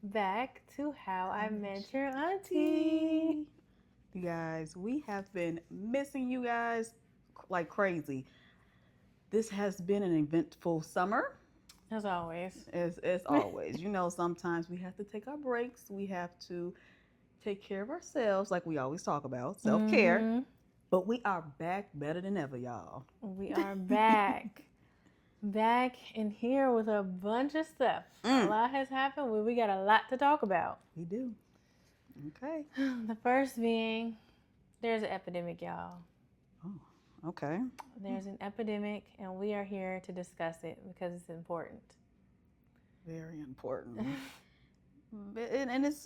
back to How I Met Your Auntie. You guys, we have been missing you guys like crazy. This has been an eventful summer, As always. as always. Sometimes we have to take our breaks. We have to take care of ourselves, like we always talk about self care. Mm-hmm. But we are back better than ever, y'all. We are back. Back in here with a bunch of stuff. A Mm, lot has happened. We got a lot to talk about. we do. Okay. The first being, there's an epidemic, y'all. Oh, okay. There's an epidemic, and we are here to discuss it because it's important. Very important. And it's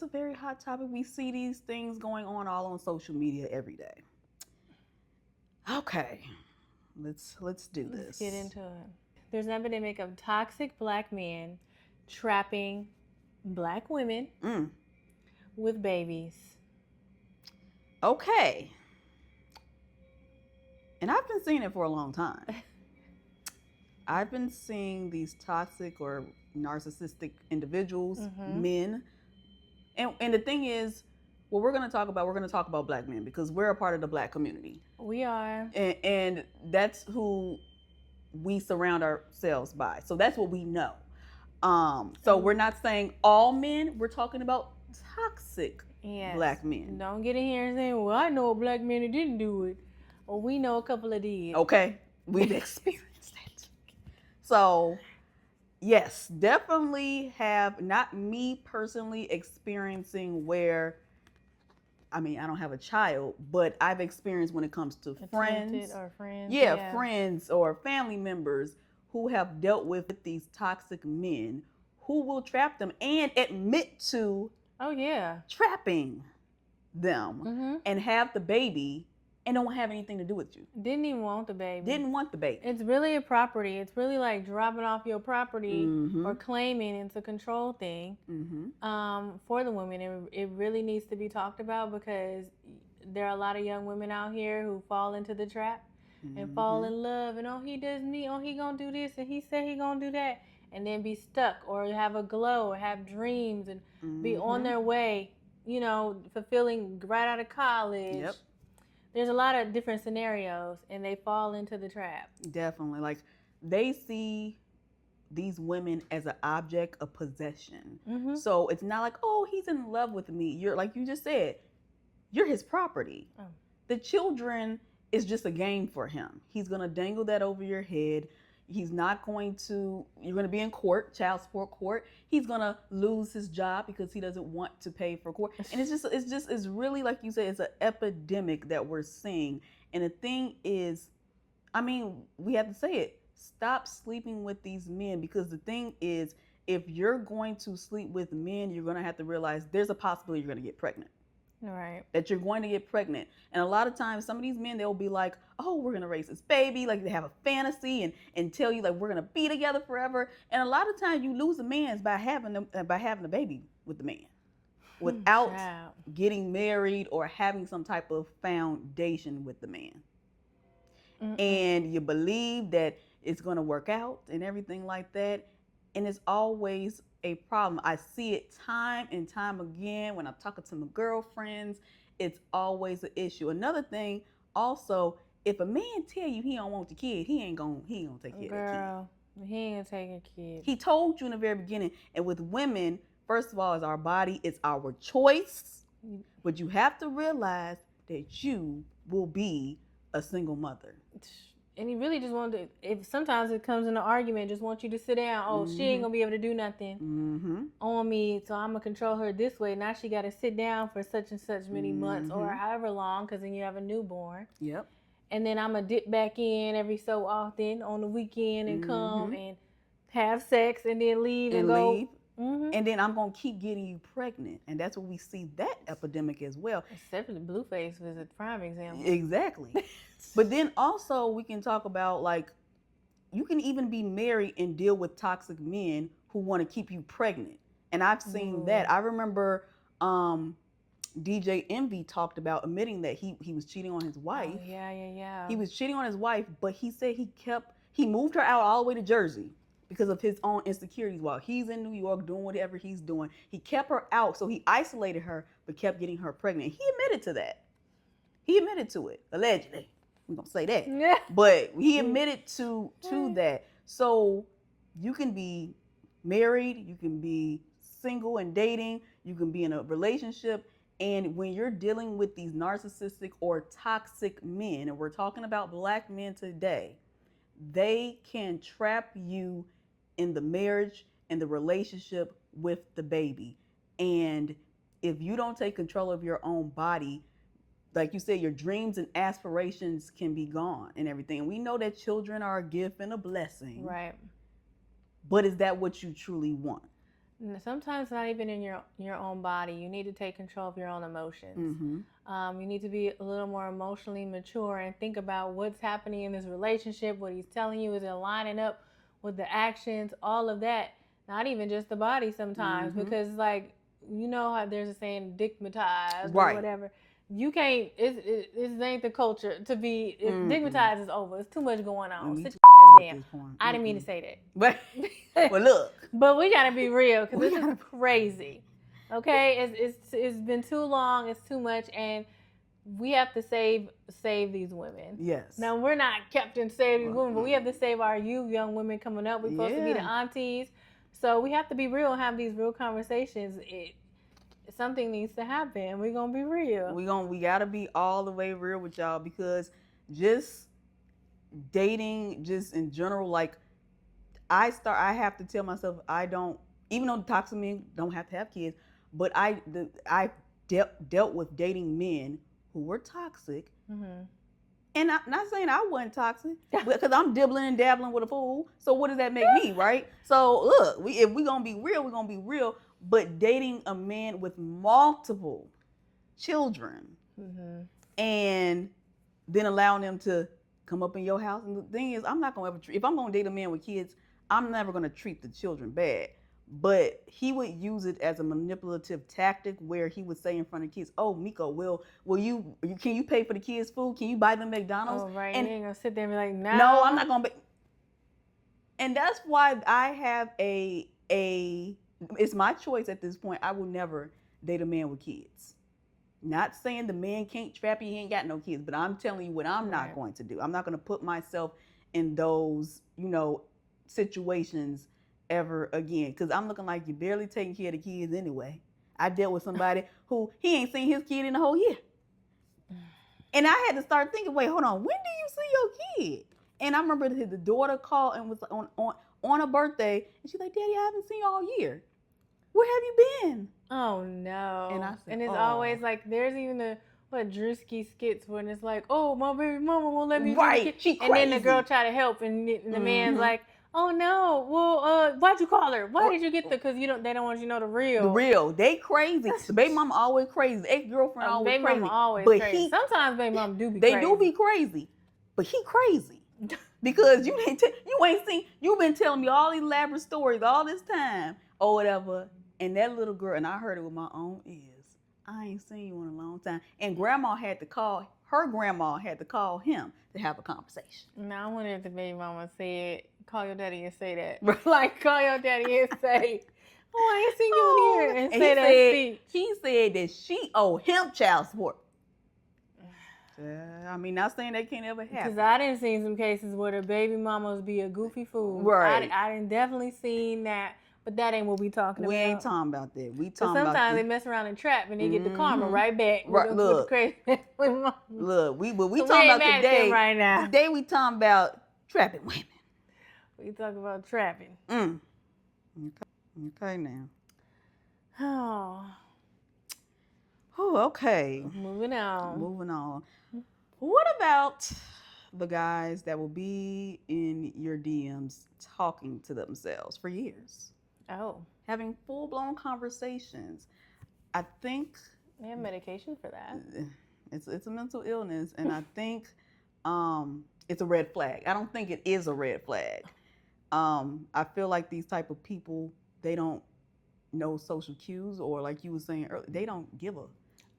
a very hot topic. We see these things going on all on social media every day. Okay, let's do this. Let's get into it. There's an epidemic of toxic black men trapping black women with babies. Okay, and I've been seeing it for a long time. I've been seeing these toxic or narcissistic individuals, men, and the thing is, what we're going to talk about black men because we're a part of the black community. We are. And that's who we surround ourselves by. So that's what we know. So we're not saying all men, we're talking about toxic black men. Don't get in here and say, well, I know a black man who didn't do it. Well, we know a couple of these. Okay, we've experienced it. So, yes, definitely have, not me personally experiencing where, I don't have a child, but I've experienced when it comes to friends. Or friends. Yeah, friends or family members who have dealt with these toxic men who will trap them and admit to trapping them and have the baby and don't have anything to do with you. Didn't even want the baby. Didn't want the baby. It's really a property. It's really like dropping off your property or claiming. It's a control thing for the women. It really needs to be talked about because there are a lot of young women out here who fall into the trap and fall in love. And, oh, he does me. Oh, he gonna do this. And he said he gonna do that. And then be stuck or have a glow or have dreams and be on their way, fulfilling right out of college. Yep. There's a lot of different scenarios, and they fall into the trap. Definitely. Like, they see these women as an object of possession. So it's not like, oh, he's in love with me. You're, like you just said, you're his property. Oh. The children is just a game for him. He's going to dangle that over your head. You're going to be in court, child support court. He's going to lose his job because he doesn't want to pay for court. And it's really, like you said, it's an epidemic that we're seeing. And the thing is, we have to say it, stop sleeping with these men because the thing is, if you're going to sleep with men, you're going to have to realize there's a possibility you're going to get pregnant. Right. That you're going to get pregnant. And a lot of times, some of these men, they'll be like, oh, we're going to raise this baby. Like, they have a fantasy and tell you, like, we're going to be together forever. And a lot of times, you lose a man by having a baby with the man without getting married or having some type of foundation with the man. And you believe that it's going to work out and everything like that. And it's always a problem. I see it time and time again when I'm talking to my girlfriends. It's always an issue. Another thing, also, if a man tell you he don't want the kid, he ain't gonna take care of the kid. Girl, he ain't gonna take a kid. He told you in the very beginning. And with women, first of all, it's our body, it's our choice. But you have to realize that you will be a single mother. And he really just wanted to, if sometimes it comes in an argument, just want you to sit down. Oh, she ain't going to be able to do nothing on me, so I'm going to control her this way. Now she got to sit down for such and such many months or however long, because then you have a newborn. Yep. And then I'm going to dip back in every so often on the weekend and come and have sex and then leave and go. Leave. And then I'm going to keep getting you pregnant. And that's what we see that epidemic as well. Except for the Blueface was a prime example. Exactly. But then also we can talk about, like, you can even be married and deal with toxic men who want to keep you pregnant. And I've seen that. I remember DJ Envy talked about admitting that he was cheating on his wife. Oh, yeah. He was cheating on his wife, but he said he moved her out all the way to Jersey. because of his own insecurities. While he's in New York doing whatever he's doing, he kept her out, so he isolated her, but kept getting her pregnant. He admitted to that. He admitted to it, allegedly. We're gonna say that. Yeah. But he admitted to that. So you can be married, you can be single and dating, you can be in a relationship. And when you're dealing with these narcissistic or toxic men, and we're talking about Black men today, they can trap you in the marriage and the relationship with the baby. And if you don't take control of your own body, like you said, your dreams and aspirations can be gone and everything. And we know that children are a gift and a blessing. Right. But is that what you truly want? Sometimes not even in your own body. You need to take control of your own emotions. Mm-hmm. You need to be a little more emotionally mature and think about what's happening in this relationship, what he's telling you, is it lining up with the actions, all of that. Not even just the body sometimes, mm-hmm. because like, you know how there's a saying, dickmatized, right, or whatever. You can't, it ain't the culture to be, dickmatized is over. It's too much going on. Sit your ass down. I didn't mean to say that. Well, look. But we gotta be real, because this is crazy. Okay? It's been too long, it's too much, and we have to save these women. Yes. Now, we're not Captain Save These Women, but we have to save our young women coming up. We're supposed to be the aunties. So we have to be real and have these real conversations. Something needs to happen. We're gonna be real. We gotta be all the way real with y'all, because just dating, just in general, like I have to tell myself I don't, even though the toxic men don't have to have kids, but I dealt with dating men who were toxic. Mm-hmm. And I'm not saying I wasn't toxic, because I'm dibbling and dabbling with a fool. So what does that make me, right? So look, if we're gonna be real, we're gonna be real. But dating a man with multiple children, mm-hmm. and then allowing them to come up in your house. And the thing is, I'm not gonna ever if I'm gonna date a man with kids, I'm never gonna treat the children bad. But he would use it as a manipulative tactic, where he would say in front of kids, "Oh, Miko, can you pay for the kids' food? Can you buy them McDonald's?" Oh, right. And you ain't gonna sit there and be like, "No, no, I'm not gonna." And that's why I have it's my choice at this point. I will never date a man with kids. Not saying the man can't trap you, he ain't got no kids, but I'm telling you what I'm not going to do. I'm not going to put myself in those, situations ever again, because I'm looking like you're barely taking care of the kids anyway. I dealt with somebody who he ain't seen his kid in a whole year. And I had to start thinking, wait, hold on, when do you see your kid? And I remember the daughter called and was on her birthday, and she's like, "Daddy, I haven't seen you all year. Where have you been?" Oh no! And I said, it's always like, there's even the Drewski skits when it's like, "Oh, my baby mama won't let me." Right, she crazy. And then the girl try to help, and the mm-hmm. man's like, "Oh no, well, why'd you call her? Why did you get the?" Because they don't want you to know the real. The real, they crazy. The baby mama always crazy. The ex-girlfriend always baby crazy. Mama always but crazy. Sometimes baby mama do be. They crazy. do be crazy, but he crazy. Because you ain't seen, you've been telling me all these elaborate stories all this time or whatever, and that little girl, and I heard it with my own ears, I ain't seen you in a long time. And her grandma had to call him to have a conversation. Now I wonder if the baby mama said, "Call your daddy and say that." Like, call your daddy and say, "Oh, I ain't seen you in here," and say that speech. He said that she owed him child support. I mean, not saying that can't ever happen. Because I didn't see some cases where the baby mamas be a goofy fool. Right. I didn't definitely seen that, but that ain't what we talking about. We ain't talking about that. We talking about sometimes they mess around and trap, and they get the karma right back. Right. With the crazy. Look, we talking about today. Right now. Today we talking about trapping women. We talking about trapping. Okay now. Oh. Oh, okay. Moving on. What about the guys that will be in your DMs talking to themselves for years? Oh. Having full-blown conversations. I think they have medication for that. It's a mental illness, and I think it's a red flag. I don't think it is a red flag. I feel like these type of people, they don't know social cues, or like you were saying earlier, they don't give a.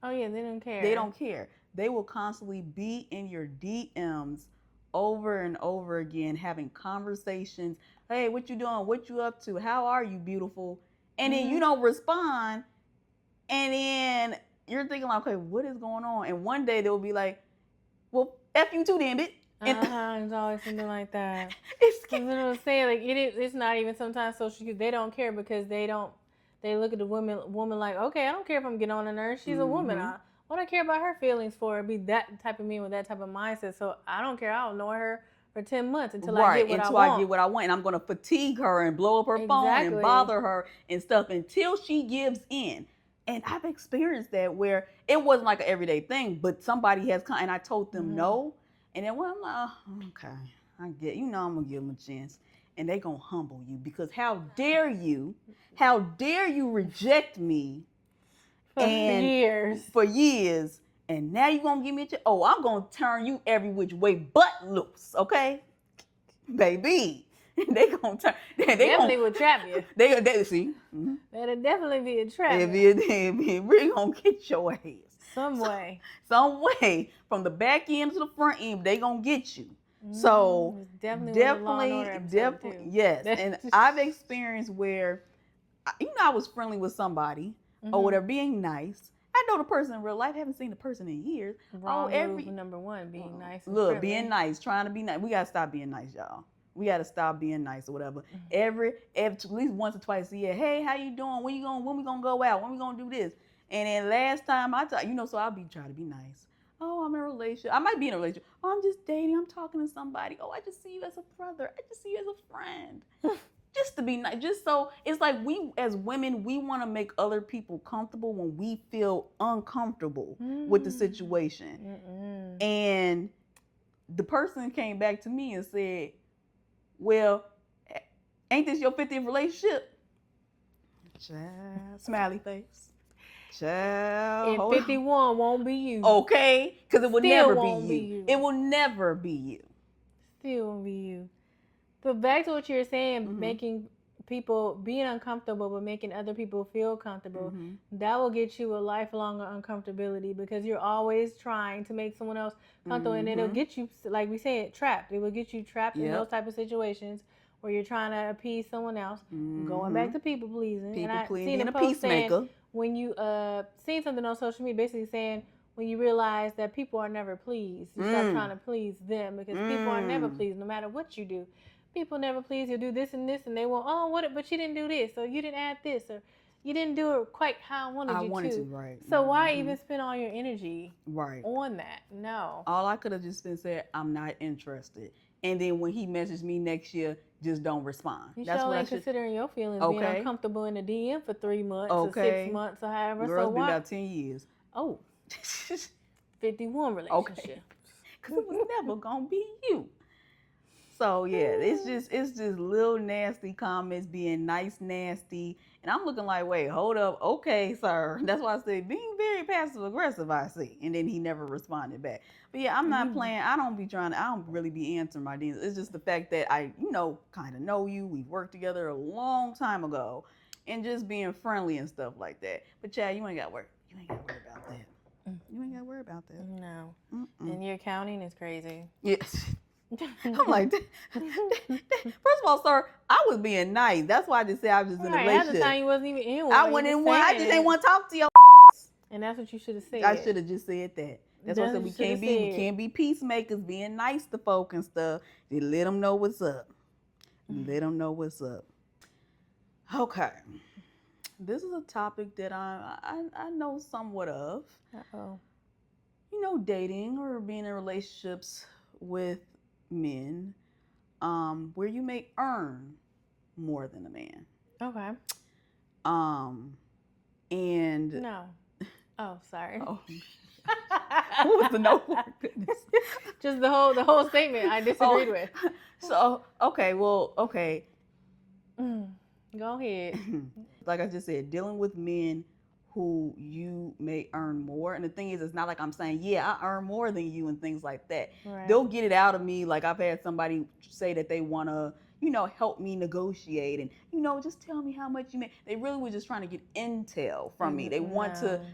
Oh yeah, they don't care. They don't care. They will constantly be in your DMs over and over again, having conversations, Hey, what you doing? What you up to? How are you, beautiful? And then you don't respond. And then you're thinking like, okay, what is going on? And one day they'll be like, well, F you too, damn it. It's always something like that. It's what I'm saying. Like it's not even sometimes social. They don't care because they look at the woman like, okay, I don't care if I'm getting on her nerves. She's a woman. What I care about her feelings for? Be that type of man with that type of mindset. So I don't care. I'll ignore her for 10 months until I get what I want. I get what I want. And I'm going to fatigue her and blow up her phone and bother her and stuff until she gives in. And I've experienced that where it wasn't like an everyday thing, but somebody has come and I told them no. And then when I'm like, oh, okay, I get, I'm going to give them a chance. And they going to humble you because how dare you reject me for years. And now you're going to give me a chance. Oh, I'm going to turn you every which way but loose, okay? Baby. They gonna turn. They definitely will trap you. They see. That'll definitely be a trap. We're gonna get your ass some way. Some way from the back end to the front end. They gonna get you. So definitely, yes. And I've experienced where, I was friendly with somebody or whatever, being nice. I know the person in real life. Haven't seen the person in years. Wrong move, number one, being nice. Look, being nice, trying to be nice. We gotta stop being nice, y'all. We got to stop being nice or whatever. Every at least once or twice a year. Hey, how you doing? When we gonna go out? When we gonna do this? And then last time so I'll be trying to be nice. Oh, I'm in a relationship. I might be in a relationship. Oh, I'm just dating. I'm talking to somebody. Oh, I just see you as a brother. I just see you as a friend. Just to be nice. Just so it's like we as women, we want to make other people comfortable when we feel uncomfortable with the situation. And the person came back to me and said, well, ain't this your 50th relationship? Child, smiley face. Child. And 51 won't be you. Okay? Because it will never be you. It will never be you. Still won't be you. But back to what you were saying, making people being uncomfortable but making other people feel comfortable, that will get you a lifelong uncomfortability because you're always trying to make someone else comfortable and it'll get you, like we said, trapped. It will get you trapped in those type of situations where you're trying to appease someone else, going back to people pleasing. People pleasing and a peacemaker. When you seen something on social media basically saying when you realize that people are never pleased, you stop trying to please them because people are never pleased no matter what you do. People never please. You do this and this, and they will. But you didn't do this, or you didn't add this, or you didn't do it quite how I wanted you to. Right. So why even spend all your energy on that? No. All I could have just been said, I'm not interested. And then when he messages me next year, just don't respond. That's what I should. Considering your feelings, being uncomfortable in the DM for 3 months or 6 months or however. Girl, it's been about 10 years. Oh, 51 relationship. Because it was never gonna be you. So yeah, it's just little nasty comments being nice, nasty. And I'm looking like, wait, hold up. Okay, sir. That's why I said being very passive aggressive, I see. And then he never responded back. But yeah, I'm not playing. I don't really be answering my DMs. It's just the fact that I, kind of know you. We've worked together a long time ago. And just being friendly and stuff like that. But Chad, you ain't got to worry. You ain't got to worry about that. You ain't got to worry about that. No. And your accounting is crazy. Yes. I'm like, first of all, sir, I was being nice. That's why I just said I was just in a relationship. At the time you wasn't even in one. I wasn't in one. I just didn't want to talk to your. And that's what you should have said. I should have just said that. That's what I said. We can't be peacemakers, being nice to folk and stuff. Just let them know what's up. Let them know what's up. Okay, this is a topic that I know somewhat of. Dating or being in relationships with men, where you may earn more than a man. Okay. And no. Oh, sorry. Oh. What was the no? Goodness. Just the whole statement I disagreed with. So okay. Go ahead. Like I just said, dealing with men who you may earn more. And the thing is, it's not like I'm saying, yeah, I earn more than you and things like that. Right. They'll get it out of me. Like I've had somebody say that they want to, help me negotiate and, just tell me how much you make. They really were just trying to get intel from me. They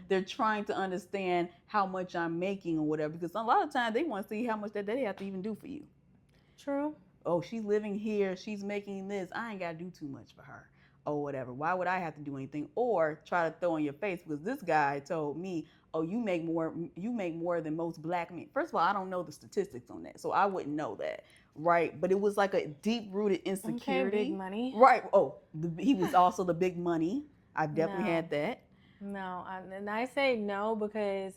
they're trying to understand how much I'm making or whatever. Because a lot of times they want to see how much that they have to even do for you. True. oh, she's living here, she's making this, I ain't got to do too much for her or whatever. Why would I have to do anything? Or try to throw in your face because this guy told me, oh, you make more than most black men. First of all, I don't know the statistics on that, so I wouldn't know that, right? But it was like a deep-rooted insecurity. Okay, big money. Right. Oh, he was also the big money. I've definitely had that. No, and I say no because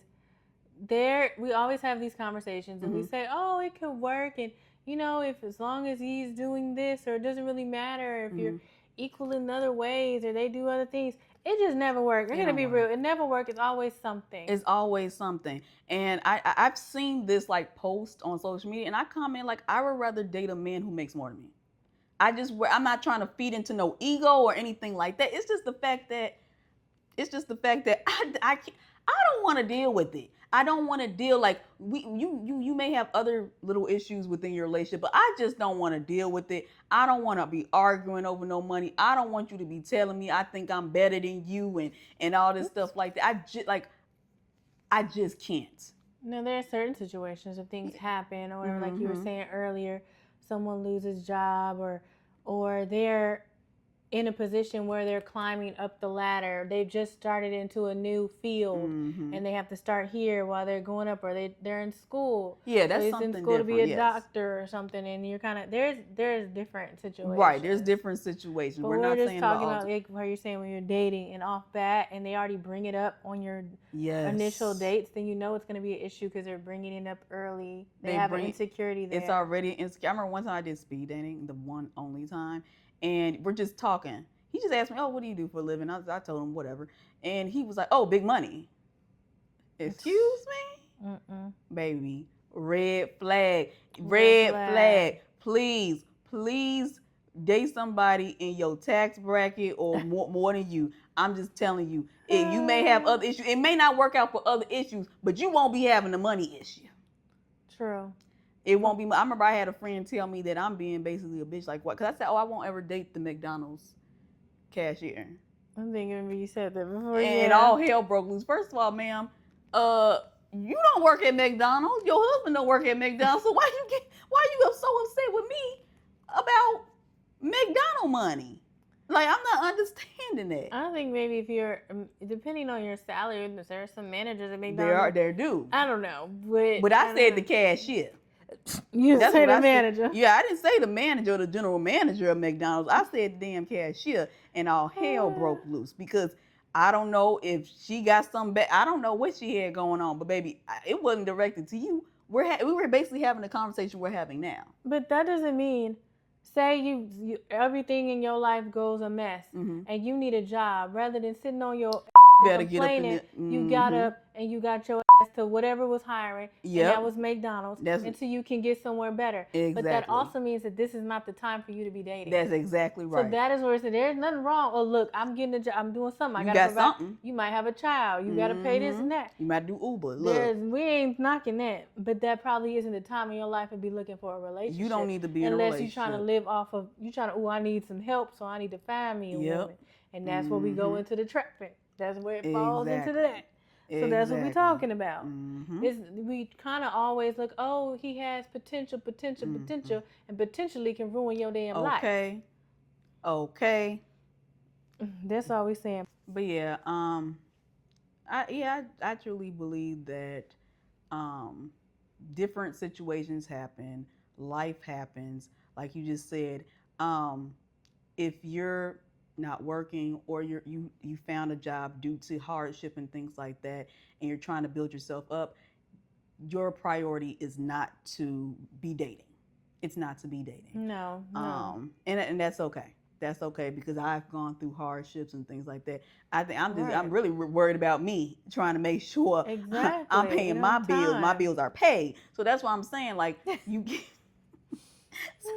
we always have these conversations and we say, oh, it could work, and if as long as he's doing this, or it doesn't really matter if you're equal in other ways or they do other things. It just never works. I'm gonna be real. It never works. It's always something. It's always something. And I've seen this like post on social media, and I comment like, I would rather date a man who makes more than me. I'm not trying to feed into no ego or anything like that. It's just the fact that I don't want to deal with it. I don't want to deal like you may have other little issues within your relationship, but I just don't want to deal with it. I don't want to be arguing over no money. I don't want you to be telling me I think I'm better than you and all this stuff like that. I just can't. No, there are certain situations if things happen or whatever, like you were saying earlier, someone loses job or they're in a position where they're climbing up the ladder. They've just started into a new field and they have to start here while they're going up, or they're in school. Yeah, that's something different. In school to be a doctor or something, and you're kind of there's different situations. Right, there's different situations. But we're just talking about like where you're saying when you're dating and off bat, and they already bring it up on your initial dates, then it's going to be an issue because they're bringing it up early. They have an insecurity there. It's already insecure. I remember one time I did speed dating, the one only time. And we're just talking. He just asked me, oh, what do you do for a living? I told him whatever. And he was like, oh, big money. Excuse me? Baby, red flag. Red flag. Please date somebody in your tax bracket or more than you. I'm just telling you. If you may have other issues. It may not work out for other issues, but you won't be having a money issue. True. It won't be. I remember I had a friend tell me that I'm being basically a bitch. Like what? Because I said, oh, I won't ever date the McDonald's cashier. I'm thinking you said that before. And all hell broke loose. First of all, ma'am, you don't work at McDonald's. Your husband don't work at McDonald's. So why you so upset with me about McDonald's money? Like, I'm not understanding that. I think maybe if you're, depending on your salary, there are some managers at McDonald's. There do. I don't know, but I said the cashier. You say the manager. Yeah, I didn't say the manager or the general manager of McDonald's. I said the damn cashier, and all hell broke loose because I don't know if she got something back. I don't know what she had going on, but baby, it wasn't directed to you. We were basically having the conversation we're having now. But that doesn't mean, say you everything in your life goes a mess, and you need a job, rather than sitting on your better get up in it. You got up and you got your ass to whatever was hiring, and that was McDonald's, until you can get somewhere better. Exactly. But that also means that this is not the time for you to be dating. That's exactly right. So that is where it's, there's nothing wrong. Oh, look, I'm getting a job. I'm doing something. I gotta provide. Something. You might have a child. You got to pay this and that. You might do Uber. Look. We ain't knocking that, but that probably isn't the time in your life to be looking for a relationship. You don't need to be in a relationship. Unless you're trying to live off of, I need some help, so I need to find me a woman. And that's where we go into the trapping. That's where it falls into that. So that's what we're talking about. We kind of always look, oh, he has potential, and potentially can ruin your damn life. Okay. That's all we're saying. But yeah, I truly believe that different situations happen, life happens, like you just said. If you're not working, or you found a job due to hardship and things like that, and you're trying to build yourself up, your priority is not to be dating. It's not to be dating. No. And that's okay. That's okay, because I've gone through hardships and things like that. I think I'm really worried about me, trying to make sure I'm paying my bills. My bills are paid. So that's why I'm saying, like, you get. So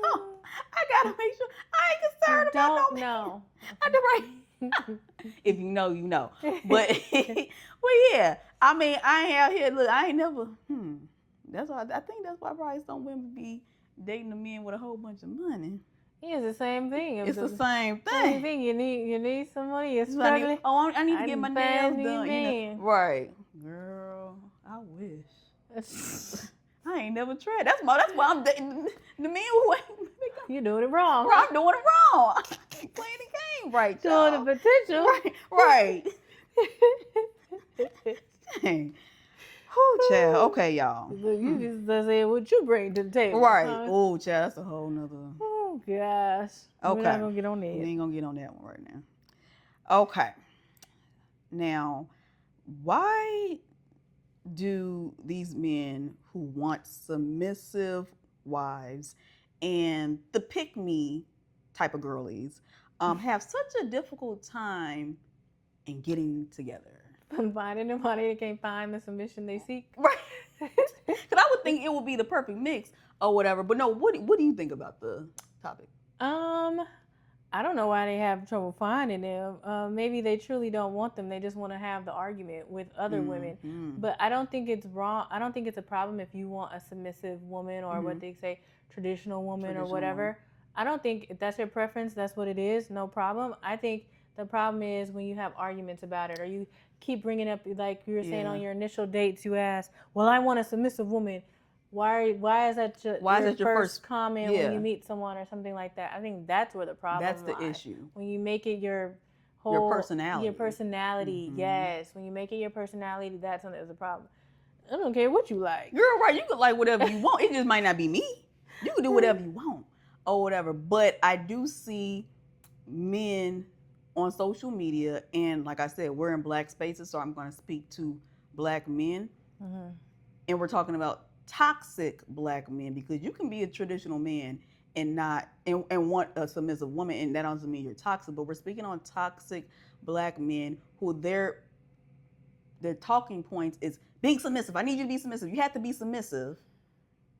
I gotta make sure I ain't concerned about no. No. I do right. If you know, you know. But yeah. I mean, I ain't out here. Look, I ain't never. That's why I think that's why probably some women be dating a man with a whole bunch of money. Yeah, it's the same thing. It's the same thing. Same thing. You need some money. You're struggling. I need to get my nails done. Right, girl. I wish. I ain't never tried. That's why I'm dating the men who ain't. You're doing it wrong. I'm doing it wrong. I ain't playing the game right, Doing y'all. the potential. Right. Dang. Whew, child. Okay, y'all. Look, you just said what you bring to the table. Right. Huh? Oh, child, that's a whole nother. Oh, gosh. Okay. We're not going to get on that. We ain't going to get on that one right now. Okay. Now, why do these men who want submissive wives and the pick-me type of girlies have such a difficult time in getting together? Finding somebody that can't find the submission they seek. Right. Because I would think it would be the perfect mix or whatever. But no, what do you think about the topic? I don't know why they have trouble finding them. Maybe they truly don't want them. They just want to have the argument with other women. But I don't think it's wrong. I don't think it's a problem if you want a submissive woman or what they say, traditional woman or whatever. I don't think if that's your preference, that's what it is. No problem. I think the problem is when you have arguments about it or you keep bringing up, like you were saying on your initial dates, you ask, well, I want a submissive woman. Why is that your first comment when you meet someone or something like that? I think that's where the problem lies. That's the issue. When you make it your personality. Your personality, yes. When you make it your personality, that's when there's a problem. I don't care what you like. You're right. You can like whatever you want. It just might not be me. You can do whatever you want or whatever. But I do see men on social media, and like I said, we're in Black spaces, so I'm going to speak to Black men. And we're talking about toxic Black men, because you can be a traditional man and not and want a submissive woman, and that doesn't mean you're toxic. But we're speaking on toxic Black men who their talking points is being submissive. I need you to be submissive. You have to be submissive.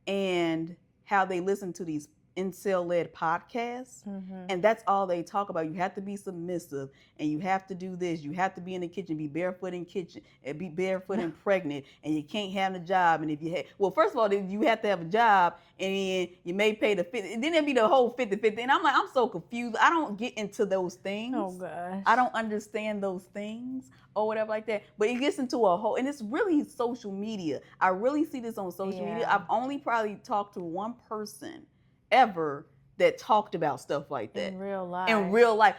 And how they listen to these incel-led podcasts, and that's all they talk about. You have to be submissive, and you have to do this. You have to be in the kitchen, be barefoot in kitchen, and be barefoot and pregnant, and you can't have a job. And if you well, first of all, you have to have a job, and then you may pay the 50. Then it'd be the whole 50-50. And I'm like, I'm so confused. I don't get into those things. Oh gosh. I don't understand those things or whatever like that. But it gets into a whole, and it's really social media. I really see this on social media. I've only probably talked to one person ever that talked about stuff like that in real life.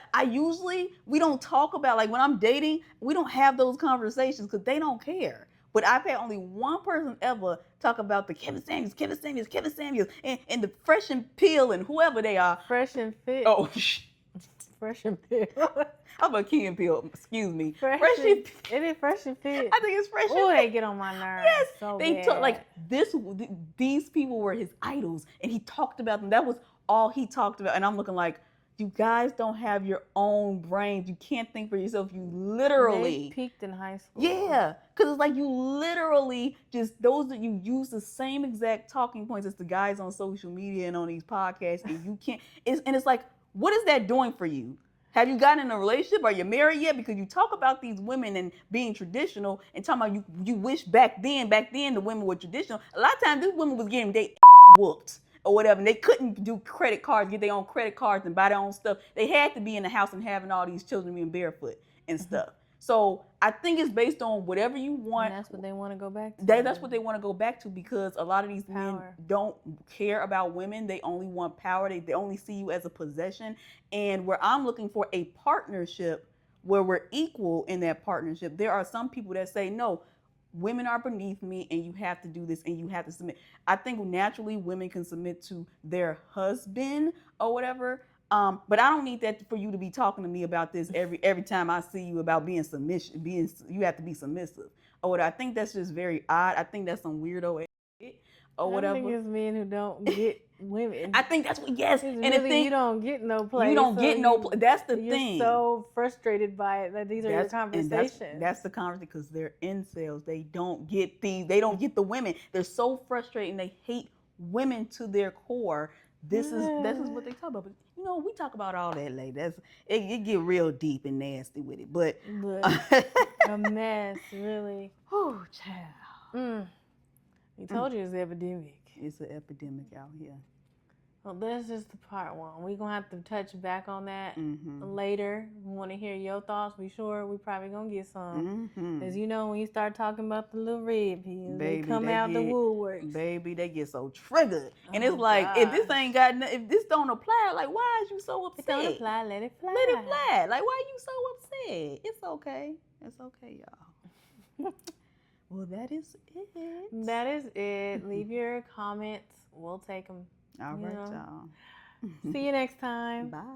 We don't talk about, like when I'm dating, we don't have those conversations because they don't care. But I've had only one person ever talk about the Kevin Samuels, and the Fresh and Peel and whoever they are. Fresh and Fit. Oh, Fresh and Fit. I'm a Key and Peel. Excuse me. Fresh and Fit. It is Fresh and Fit. I think it's Fresh and Fit. Oh, they get on my nerves. Yes, so they bad. talk like this. These people were his idols, and he talked about them. That was all he talked about. And I'm looking like, you guys don't have your own brains. You can't think for yourself. You literally they peaked in high school. Yeah, because it's like you literally just those that you use the same exact talking points as the guys on social media and on these podcasts, and you can't. It's like, what is that doing for you? Have you gotten in a relationship? Are you married yet? Because you talk about these women and being traditional and talking about you wish back then the women were traditional. A lot of times these women was getting they whooped or whatever, and they couldn't do credit cards, get their own credit cards and buy their own stuff. They had to be in the house and having all these children being barefoot and stuff. So I think it's based on whatever you want. And that's what they want to go back to. That's what they want to go back to, because a lot of these men don't care about women. They only want power. They only see you as a possession. And where I'm looking for a partnership where we're equal in that partnership, there are some people that say, no, women are beneath me and you have to do this and you have to submit. I think naturally women can submit to their husband or whatever. But I don't need that for you to be talking to me about this every time I see you about being you have to be submissive or whatever. I think that's just very odd. I think that's some weirdo or whatever. I think it's men who don't get women. I think that's what, yes. And really, you don't get no place. You don't get no place. That's the thing. You're so frustrated by it that these are your conversations. That's the conversation, because they're incels. They don't get they don't get the women. They're so frustrated and they hate women to their core. This is what they talk about. But we talk about all that later. It get real deep and nasty with it. But a mess, really. Oh, child. He told you it's an epidemic. It's an epidemic out here. Well, that's just the part one. We're going to have to touch back on that later. We want to hear your thoughts. We probably going to get some. Because when you start talking about the little red pills, they come out the woodworks. Baby, they get so triggered. And it's like, if this ain't got if this don't apply, like, why is you so upset? It don't apply, let it fly. Let it fly. Like, why are you so upset? It's okay. It's okay, y'all. Well, that is it. That is it. Leave your comments. We'll take them. All right, y'all. See you next time. Bye.